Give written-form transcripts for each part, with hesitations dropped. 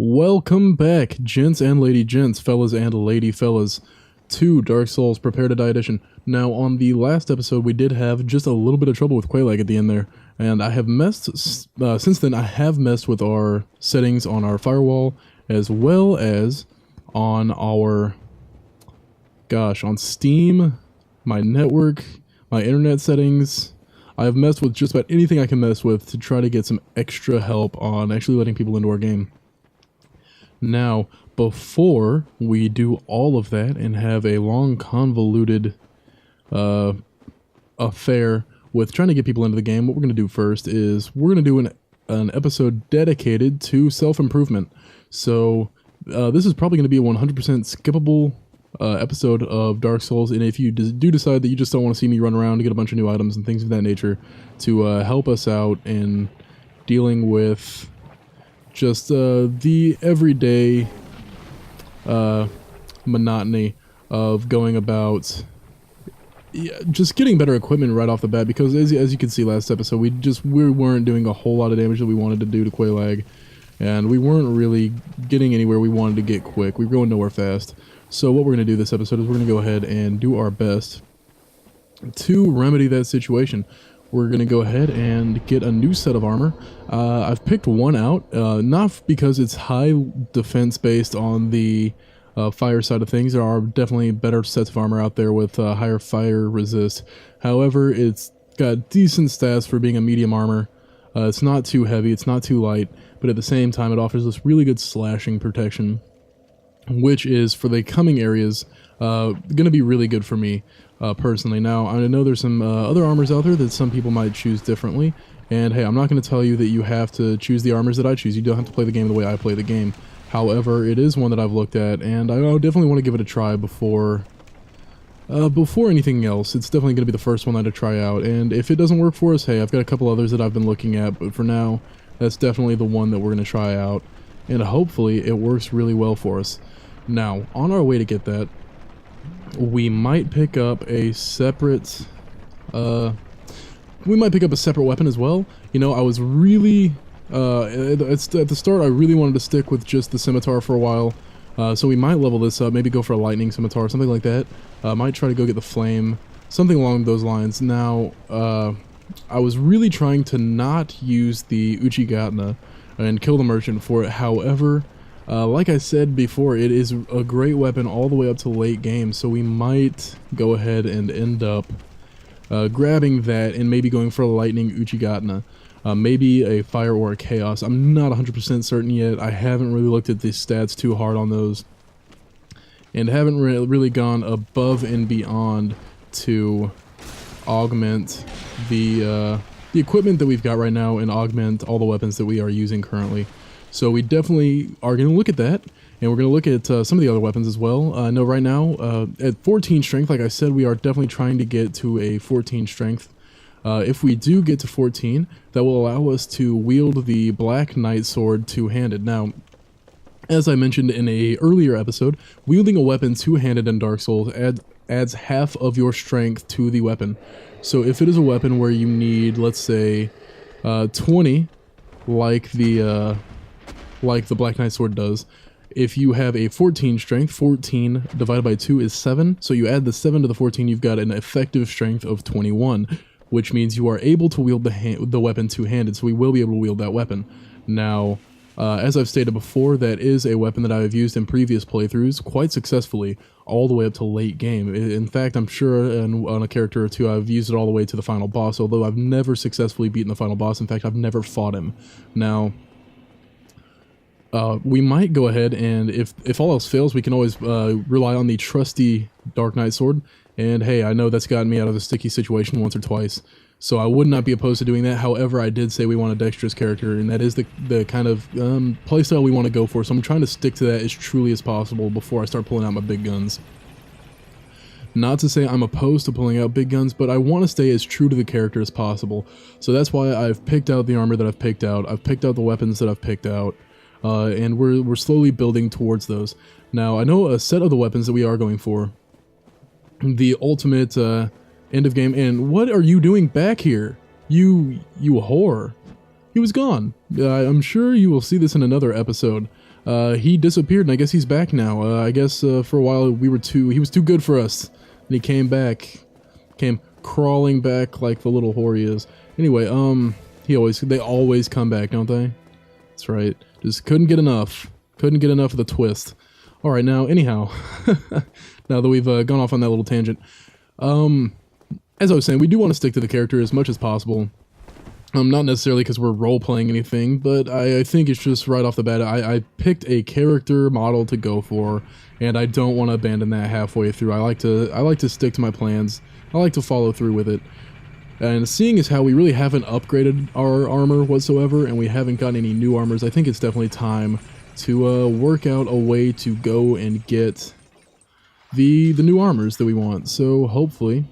Welcome back, gents and lady gents, fellas and lady fellas, to Dark Souls Prepare to Die Edition. Now, on the last episode, we did have just a little bit of trouble with Quelaag at the end there, and I have messed, since then, I have messed with our settings on our firewall, as well as on our, on Steam, my network, my internet settings. I've messed with just about anything I can mess with to try to get some extra help on actually letting people into our game. Now, before we do all of that and have a long, convoluted affair with trying to get people into the game, what we're going to do first is we're going to do an episode dedicated to self-improvement. So, this is probably going to be a 100% skippable episode of Dark Souls, and if you do decide that you just don't want to see me run around to get a bunch of new items and things of that nature to help us out in dealing with just the everyday monotony of going about just getting better equipment right off the bat, because as you can see last episode, we weren't doing a whole lot of damage that we wanted to do to Quelaag, and we weren't really getting anywhere we wanted to get quick. We were going nowhere fast. So what we're going to do this episode is we're going to go ahead and do our best to remedy that situation. We're going to go ahead and get a new set of armor. I've picked one out, not because it's high defense based on the fire side of things. There are definitely better sets of armor out there with higher fire resist. However, it's got decent stats for being a medium armor. It's not too heavy, it's not too light, but at the same time it offers this really good slashing protection, which is, for the coming areas, going to be really good for me. Personally. Now, I know there's some other armors out there that some people might choose differently, and hey, I'm not going to tell you that you have to choose the armors that I choose. You don't have to play the game the way I play the game. However, it is one that I've looked at, and I definitely want to give it a try before anything else. It's definitely going to be the first one that I try out, and if it doesn't work for us, hey, I've got a couple others that I've been looking at, but for now, that's definitely the one that we're going to try out, and hopefully it works really well for us. Now, on our way to get that, we might pick up a separate weapon as well. You know, I was really at the start I really wanted to stick with just the scimitar for a while, so we might level this up, maybe go for a lightning scimitar, something like that. Might try to go get the flame, something along those lines. Now, I was really trying to not use the Uchigatana and kill the merchant for it. However, like I said before, it is a great weapon all the way up to late game, so we might go ahead and end up grabbing that and maybe going for a lightning Uchigatana. Maybe a fire or a chaos. I'm not 100% certain yet. I haven't really looked at the stats too hard on those, and haven't really gone above and beyond to augment the equipment that we've got right now and augment all the weapons that we are using currently. So we definitely are going to look at that, and we're going to look at some of the other weapons as well. I know right now, at 14 strength, like I said, we are definitely trying to get to a 14 strength. If we do get to 14, that will allow us to wield the Black Knight Sword two-handed. Now, as I mentioned in a earlier episode, wielding a weapon two-handed in Dark Souls adds half of your strength to the weapon. So if it is a weapon where you need, let's say, 20, like the Black Knight Sword does, if you have a 14 strength, 14 divided by 2 is 7, so you add the 7 to the 14, you've got an effective strength of 21, which means you are able to wield the weapon two-handed, so we will be able to wield that weapon. Now, as I've stated before, that is a weapon that I have used in previous playthroughs quite successfully, all the way up to late game. In fact, I'm sure on a character or two I've used it all the way to the final boss, although I've never successfully beaten the final boss. In fact, I've never fought him. Now, we might go ahead and, if all else fails, we can always rely on the trusty Dark Knight Sword. And hey, I know that's gotten me out of a sticky situation once or twice, so I would not be opposed to doing that. However, I did say we want a dexterous character, and that is the kind of playstyle we want to go for, so I'm trying to stick to that as truly as possible before I start pulling out my big guns. Not to say I'm opposed to pulling out big guns, but I want to stay as true to the character as possible. So that's why I've picked out the armor that I've picked out, I've picked out the weapons that I've picked out, and we're slowly building towards those. Now, I know a set of the weapons that we are going for, the ultimate end of game. And what are you doing back here? You whore. He was gone. I'm sure you will see this in another episode. he disappeared, and I guess he's back now. I guess for a while he was too good for us, and he came back, came crawling back like the little whore he is. Anyway, they always come back, don't they? That's right. Just couldn't get enough. Couldn't get enough of the twist. All right, now anyhow, now that we've gone off on that little tangent, as I was saying, we do want to stick to the character as much as possible. Not necessarily because we're role-playing anything, but I think it's just right off the bat, I picked a character model to go for, and I don't want to abandon that halfway through. I like to stick to my plans. I like to follow through with it. And seeing as how we really haven't upgraded our armor whatsoever, and we haven't gotten any new armors, I think it's definitely time to work out a way to go and get the new armors that we want. So hopefully,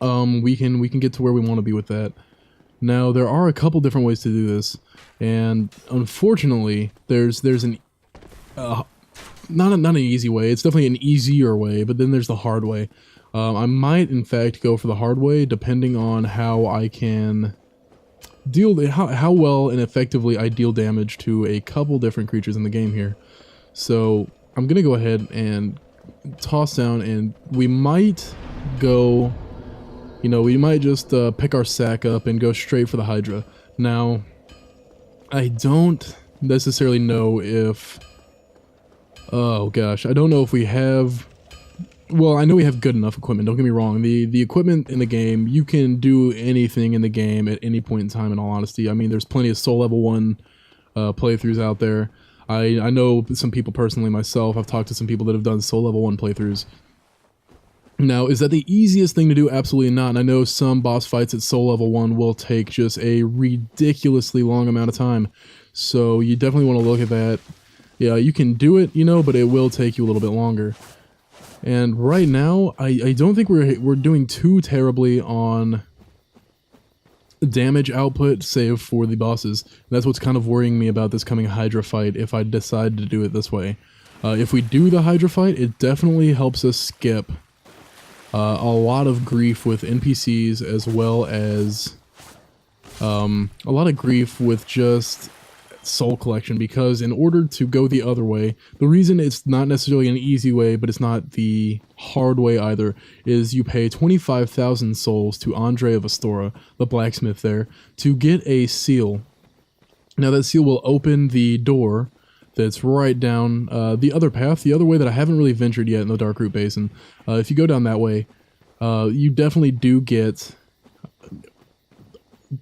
we can get to where we want to be with that. Now, there are a couple different ways to do this, and unfortunately, there's an not an easy way. It's definitely an easier way, but then there's the hard way. I might, in fact, go for the hard way, depending on how I can how well and effectively I deal damage to a couple different creatures in the game here. So I'm gonna go ahead and toss down, and we might go. You know, we might just pick our sack up and go straight for the Hydra. Now, I don't necessarily know if... Oh gosh, I don't know if we have... Well, I know we have good enough equipment, don't get me wrong. The equipment in the game, you can do anything in the game at any point in time, in all honesty. I mean, there's plenty of Soul Level 1 playthroughs out there. I know some people personally myself. I've talked to some people that have done Soul Level 1 playthroughs. Now, is that the easiest thing to do? Absolutely not. And I know some boss fights at Soul Level 1 will take just a ridiculously long amount of time. So you definitely want to look at that. Yeah, you can do it, you know, but it will take you a little bit longer. And right now, I don't think we're doing too terribly on damage output, save for the bosses. That's what's kind of worrying me about this coming Hydra fight if I decide to do it this way. If we do the Hydra fight, it definitely helps us skip a lot of grief with NPCs, as well as a lot of grief with just soul collection, because in order to go the other way, the reason it's not necessarily an easy way, but it's not the hard way either, is you pay 25,000 souls to Andre of Astora, the blacksmith there, to get a seal. Now that seal will open the door that's right down the other path, the other way that I haven't really ventured yet in the Darkroot Basin. If you go down that way, you definitely do get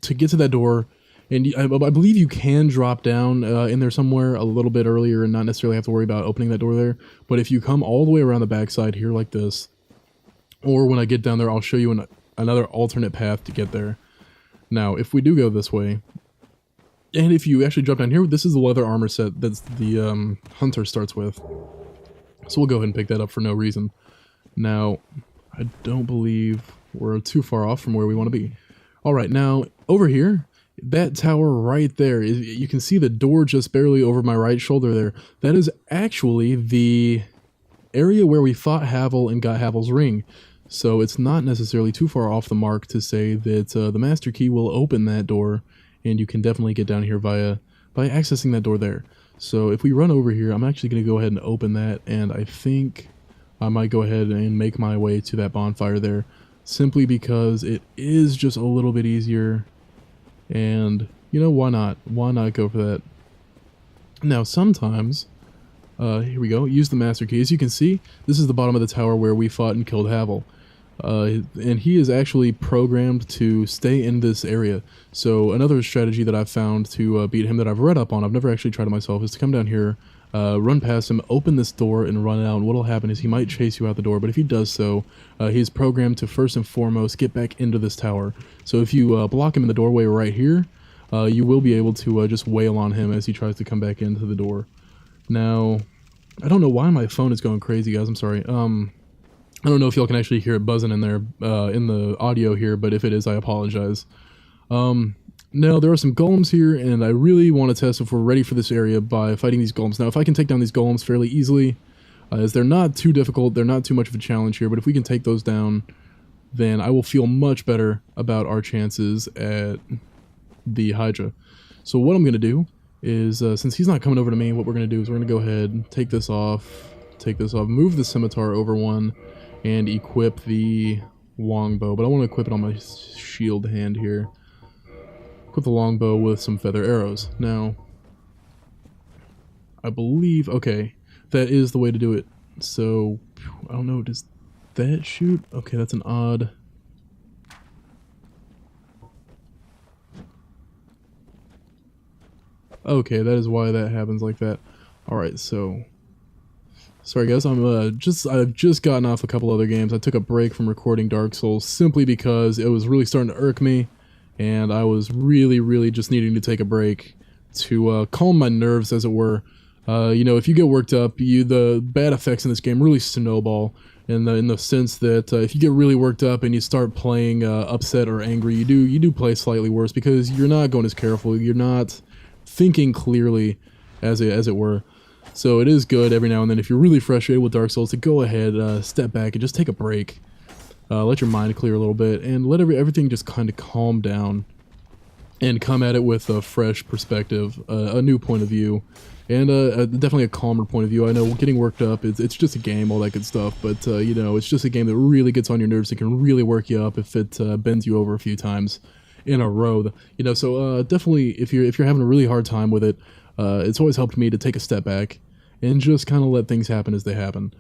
to that door, and I believe you can drop down in there somewhere a little bit earlier and not necessarily have to worry about opening that door there. But if you come all the way around the backside here like this, or when I get down there, I'll show you another alternate path to get there. Now, if we do go this way, and if you actually drop down here, this is the leather armor set that's the hunter starts with. So we'll go ahead and pick that up for no reason. Now, I don't believe we're too far off from where we want to be. Alright, now, over here, that tower right there, you can see the door just barely over my right shoulder there. That is actually the area where we fought Havel and got Havel's ring. So it's not necessarily too far off the mark to say that the master key will open that door, and you can definitely get down here by accessing that door there. So if we run over here, I'm actually going to go ahead and open that, and I think I might go ahead and make my way to that bonfire there, simply because it is just a little bit easier, and, you know, why not? Why not go for that? Now, sometimes, here we go, use the master key. As you can see, this is the bottom of the tower where we fought and killed Havel. And he is actually programmed to stay in this area. So another strategy that I've found to beat him that I've read up on, I've never actually tried it myself, is to come down here, run past him, open this door, and run out. And what'll happen is he might chase you out the door, but if he does so, he's programmed to first and foremost get back into this tower. So if you block him in the doorway right here, you will be able to just wail on him as he tries to come back into the door. Now, I don't know why my phone is going crazy, guys. I'm sorry. I don't know if y'all can actually hear it buzzing in there in the audio here, but if it is, I apologize. Now, there are some golems here, and I really want to test if we're ready for this area by fighting these golems. Now, if I can take down these golems fairly easily, as they're not too difficult, they're not too much of a challenge here, but if we can take those down, then I will feel much better about our chances at the Hydra. So what I'm going to do is since he's not coming over to me, what we're going to do is we're going to go ahead, take this off, move the scimitar over one, and equip the longbow. But I want to equip it on my shield hand here. Equip the longbow with some feather arrows. Now, I believe, okay, that is the way to do it. So, I don't know, does that shoot? Okay, that's an odd... Okay, that is why that happens like that. Alright, so... Sorry guys, I've just gotten off a couple other games. I took a break from recording Dark Souls simply because it was really starting to irk me, and I was really just needing to take a break to calm my nerves, as it were. You know, if you get worked up, the bad effects in this game really snowball, in the sense that if you get really worked up and you start playing upset or angry, you do play slightly worse because you're not going as careful, you're not thinking clearly, as it were. So it is good every now and then, if you're really frustrated with Dark Souls, to go ahead, step back and just take a break. Let your mind clear a little bit, and let everything just kind of calm down, and come at it with a fresh perspective, a new point of view, and definitely a calmer point of view. I know getting worked up, it's just a game, all that good stuff, but you know, it's just a game that really gets on your nerves and can really work you up if it bends you over a few times in a row. You know, so definitely if you're having a really hard time with it, it's always helped me to take a step back and just kind of let things happen as they happen.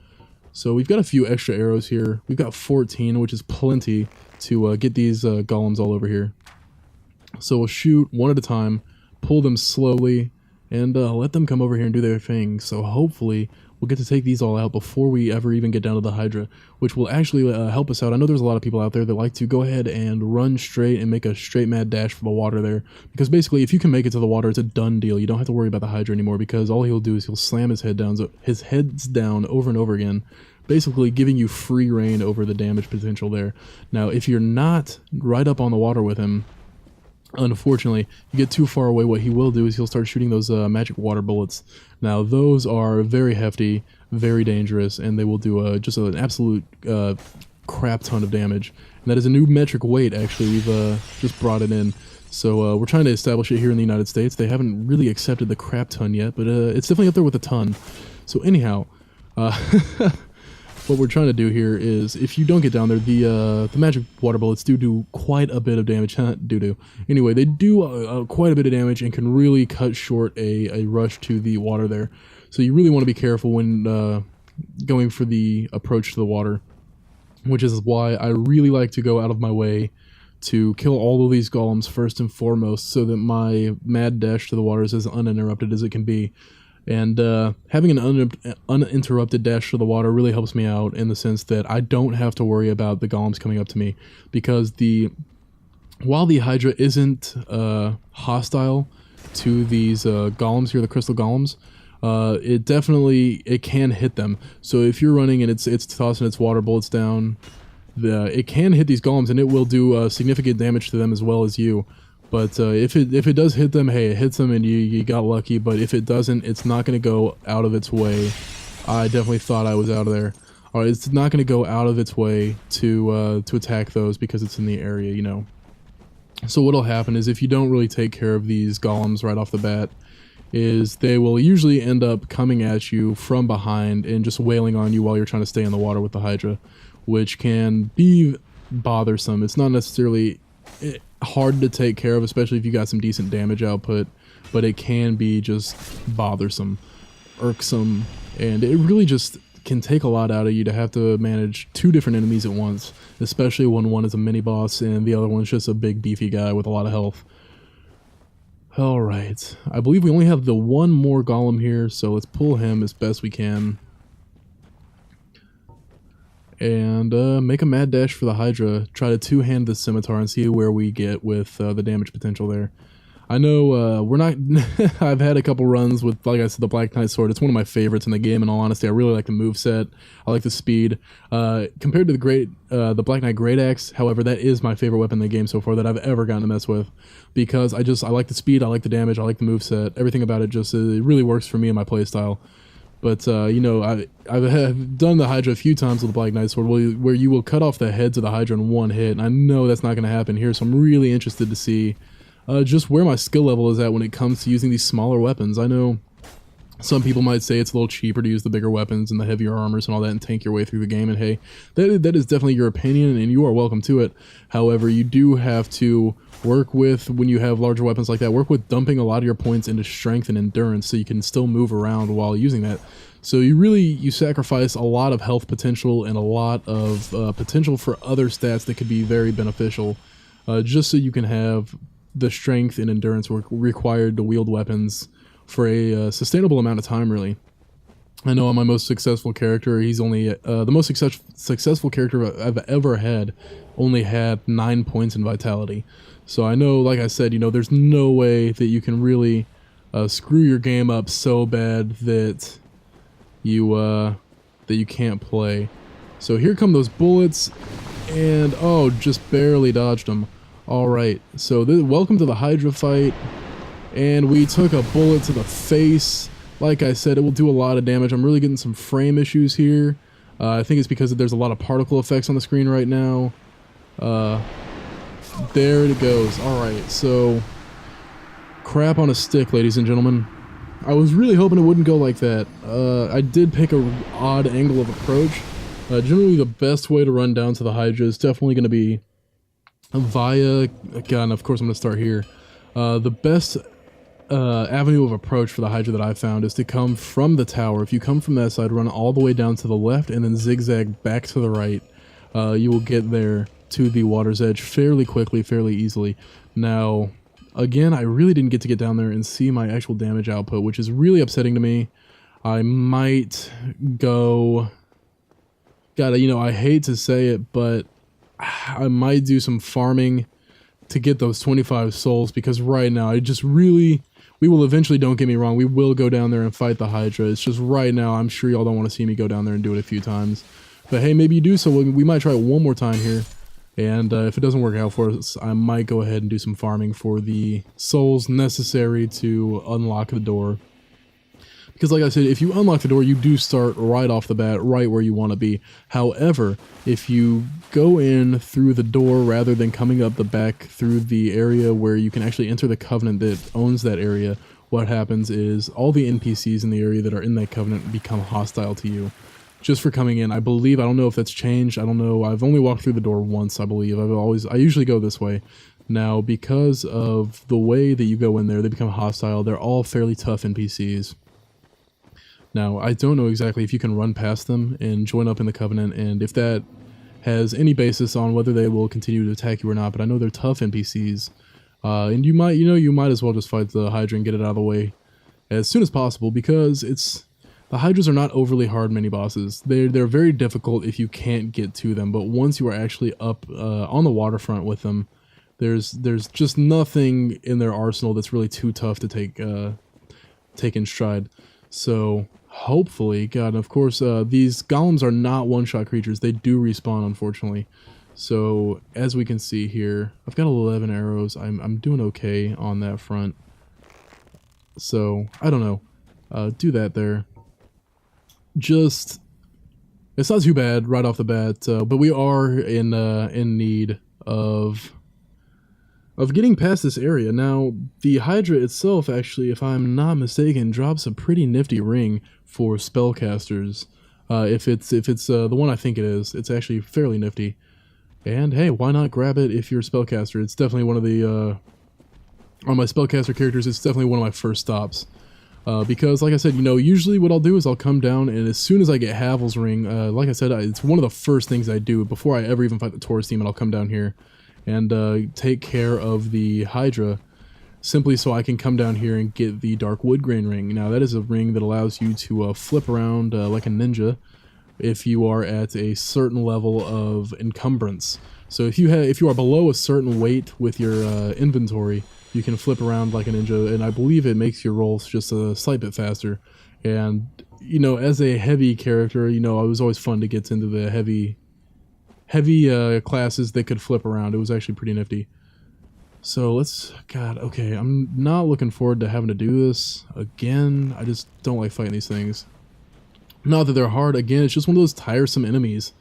So we've got a few extra arrows here. We've got 14, which is plenty to get these golems all over here. So we'll shoot one at a time, pull them slowly, and let them come over here and do their thing. So hopefully we'll get to take these all out before we ever even get down to the Hydra, which will actually help us out. I know there's a lot of people out there that like to go ahead and run straight and make a straight mad dash for the water there. Because basically, if you can make it to the water, it's a done deal. You don't have to worry about the Hydra anymore, because all he'll do is he'll slam his heads down over and over again, basically giving you free reign over the damage potential there. Now, if you're not right up on the water with him, unfortunately, you get too far away, what he will do is he'll start shooting those magic water bullets. Now, those are very hefty, very dangerous, and they will do just an absolute crap ton of damage. And that is a new metric weight, actually. We've just brought it in. So we're trying to establish it here in the United States. They haven't really accepted the crap ton yet, but it's definitely up there with a ton. So anyhow, what we're trying to do here is, if you don't get down there, the magic water bullets do quite a bit of damage. Anyway, they do quite a bit of damage and can really cut short a rush to the water there. So you really want to be careful when going for the approach to the water, which is why I really like to go out of my way to kill all of these golems first and foremost, so that my mad dash to the water is as uninterrupted as it can be. And having an uninterrupted dash to the water really helps me out, in the sense that I don't have to worry about the golems coming up to me, because while the Hydra isn't hostile to these golems here, the crystal golems, it can hit them. So if you're running and it's tossing its water bullets down, it can hit these golems, and it will do significant damage to them as well as you. But if it does hit them, hey, it hits them and you got lucky. But if it doesn't, it's not going to go out of its way. I definitely thought I was out of there. Alright, it's not going to go out of its way to attack those, because it's in the area, you know. So what'll happen is, if you don't really take care of these golems right off the bat, is they will usually end up coming at you from behind and just wailing on you while you're trying to stay in the water with the Hydra, which can be bothersome. It's not necessarily hard to take care of, especially if you got some decent damage output, but it can be just bothersome, irksome, and it really just can take a lot out of you to have to manage two different enemies at once, especially when one is a mini boss and the other one's just a big beefy guy with a lot of health. Alright, I believe we only have the one more golem here, so let's pull him as best we can. And make a mad dash for the Hydra. Try to two-hand the scimitar and see where we get with the damage potential there. I know we're not... I've had a couple runs with, like I said, the Black Knight sword. It's one of my favorites in the game, in all honesty. I really like the moveset. I like the speed. Compared to the Black Knight Great Axe, however, that is my favorite weapon in the game so far that I've ever gotten to mess with. Because I like the speed, I like the damage, I like the moveset. Everything about it just it really works for me and my playstyle. But, you know, I've done the Hydra a few times with the Black Knight sword, where you will cut off the heads of the Hydra in one hit, and I know that's not going to happen here, so I'm really interested to see just where my skill level is at when it comes to using these smaller weapons. I know some people might say it's a little cheaper to use the bigger weapons and the heavier armors and all that and tank your way through the game, and hey, that is definitely your opinion and you are welcome to it. However, you do have to work with, when you have larger weapons like that, work with dumping a lot of your points into strength and endurance so you can still move around while using that. So you sacrifice a lot of health potential and a lot of potential for other stats that could be very beneficial, just so you can have the strength and endurance required to wield weapons for a sustainable amount of time, really. I know on my most successful character, he's only the most successful character I've ever had only had 9 points in vitality. So I know, like I said, there's no way that you can really screw your game up so bad that you can't play. So here come those bullets, and oh, just barely dodged them. All right, so welcome to the Hydra fight. And we took a bullet to the face. Like I said, it will do a lot of damage. I'm really getting some frame issues here. I think it's because there's a lot of particle effects on the screen right now. There it goes. Alright, so crap on a stick, ladies and gentlemen. I was really hoping it wouldn't go like that. I did pick an odd angle of approach. Generally, the best way to run down to the Hydra is definitely going to be via... God, of course I'm going to start here. The best avenue of approach for the Hydra that I found is to come from the tower. If you come from that side, run all the way down to the left and then zigzag back to the right. You will get there to the water's edge fairly quickly, fairly easily. Now, again, I really didn't get to get down there and see my actual damage output, which is really upsetting to me. I might go... God, I hate to say it, but I might do some farming to get those 25 souls, because right now I just really... We will eventually, don't get me wrong, we will go down there and fight the Hydra. It's just right now, I'm sure y'all don't want to see me go down there and do it a few times. But hey, maybe you do, so we might try it one more time here. And if it doesn't work out for us, I might go ahead and do some farming for the souls necessary to unlock the door. Because like I said, if you unlock the door, you do start right off the bat, right where you want to be. However, if you go in through the door rather than coming up the back through the area where you can actually enter the Covenant that owns that area, what happens is all the NPCs in the area that are in that Covenant become hostile to you. Just for coming in. I don't know if that's changed, I don't know, I've only walked through the door once, I believe. I usually go this way. Now, because of the way that you go in there, they become hostile. They're all fairly tough NPCs. Now, I don't know exactly if you can run past them and join up in the Covenant, and if that has any basis on whether they will continue to attack you or not, but I know they're tough NPCs. And you might as well just fight the Hydra and get it out of the way as soon as possible, because the Hydras are not overly hard mini-bosses. They're very difficult if you can't get to them, but once you are actually up on the waterfront with them, there's just nothing in their arsenal that's really too tough to take in stride. So hopefully, God, and of course, these golems are not one-shot creatures. They do respawn, unfortunately. So as we can see here, I've got 11 arrows. I'm doing okay on that front. So I don't know. Do that there. It's not too bad right off the bat, but we are in need of getting past this area. Now, the Hydra itself, actually, if I'm not mistaken, drops a pretty nifty ring for spellcasters. If it's the one I think it is, it's actually fairly nifty. And hey, why not grab it if you're a spellcaster? It's definitely one of the on my spellcaster characters. It's definitely one of my first stops. Because, like I said, usually what I'll do is I'll come down, and as soon as I get Havel's ring, like I said, it's one of the first things I do before I ever even fight the Taurus demon. I'll come down here and take care of the Hydra, simply so I can come down here and get the Dark Woodgrain ring. Now, that is a ring that allows you to flip around like a ninja if you are at a certain level of encumbrance. So if you are below a certain weight with your inventory, you can flip around like a ninja, and I believe it makes your rolls just a slight bit faster. And, as a heavy character, it was always fun to get into the heavy classes that could flip around. It was actually pretty nifty. So okay, I'm not looking forward to having to do this again. I just don't like fighting these things. Not that they're hard, again, it's just one of those tiresome enemies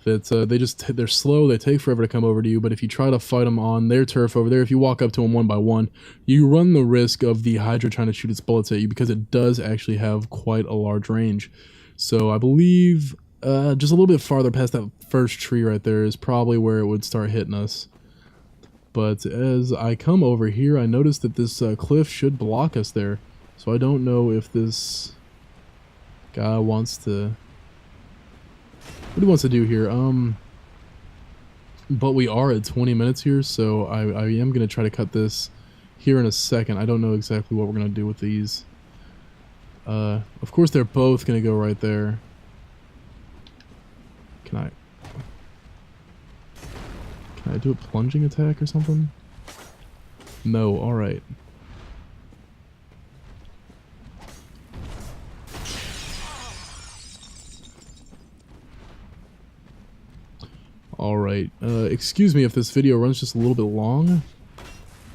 that they're slow, they take forever to come over to you, but if you try to fight them on their turf over there, if you walk up to them one by one, you run the risk of the Hydra trying to shoot its bullets at you, because it does actually have quite a large range. So I believe just a little bit farther past that first tree right there is probably where it would start hitting us. But as I come over here, I notice that this cliff should block us there. So I don't know if this guy wants to... what he wants to do here. But we are at 20 minutes here, so I am going to try to cut this here in a second. I don't know exactly what we're going to do with these. Of course, they're both going to go right there. Can I do a plunging attack or something? No, alright. Alright, excuse me if this video runs just a little bit long,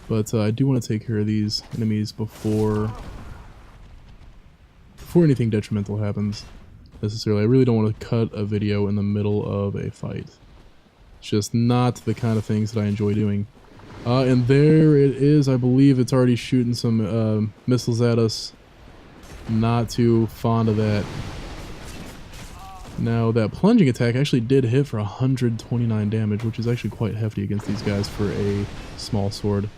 but I do want to take care of these enemies before anything detrimental happens, necessarily. I really don't want to cut a video in the middle of a fight. It's just not the kind of things that I enjoy doing. And there it is. I believe it's already shooting some missiles at us. Not too fond of that. Now, that plunging attack actually did hit for 129 damage, which is actually quite hefty against these guys for a small sword.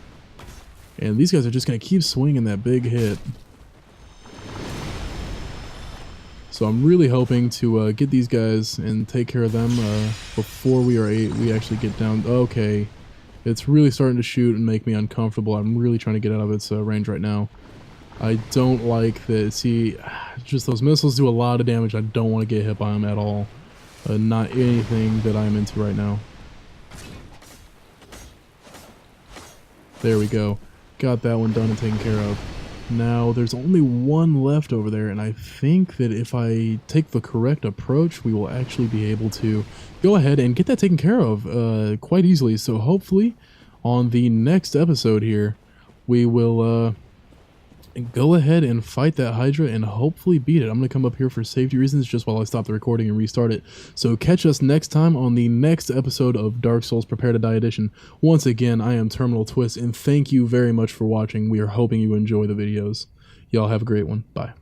And these guys are just going to keep swinging that big hit. So I'm really hoping to get these guys and take care of them before we actually get down. Okay, it's really starting to shoot and make me uncomfortable. I'm really trying to get out of its range right now. I don't like that. See, just those missiles do a lot of damage. I don't want to get hit by them at all. Not anything that I'm into right now. There we go. Got that one done and taken care of. Now, there's only one left over there, and I think that if I take the correct approach, we will actually be able to go ahead and get that taken care of quite easily. So hopefully, on the next episode here, we will go ahead and fight that Hydra and hopefully beat it. I'm going to come up here for safety reasons just while I stop the recording and restart it. So catch us next time on the next episode of Dark Souls Prepare to Die Edition. Once again, I am TerminalTwist, and thank you very much for watching. We are hoping you enjoy the videos. Y'all have a great one. Bye.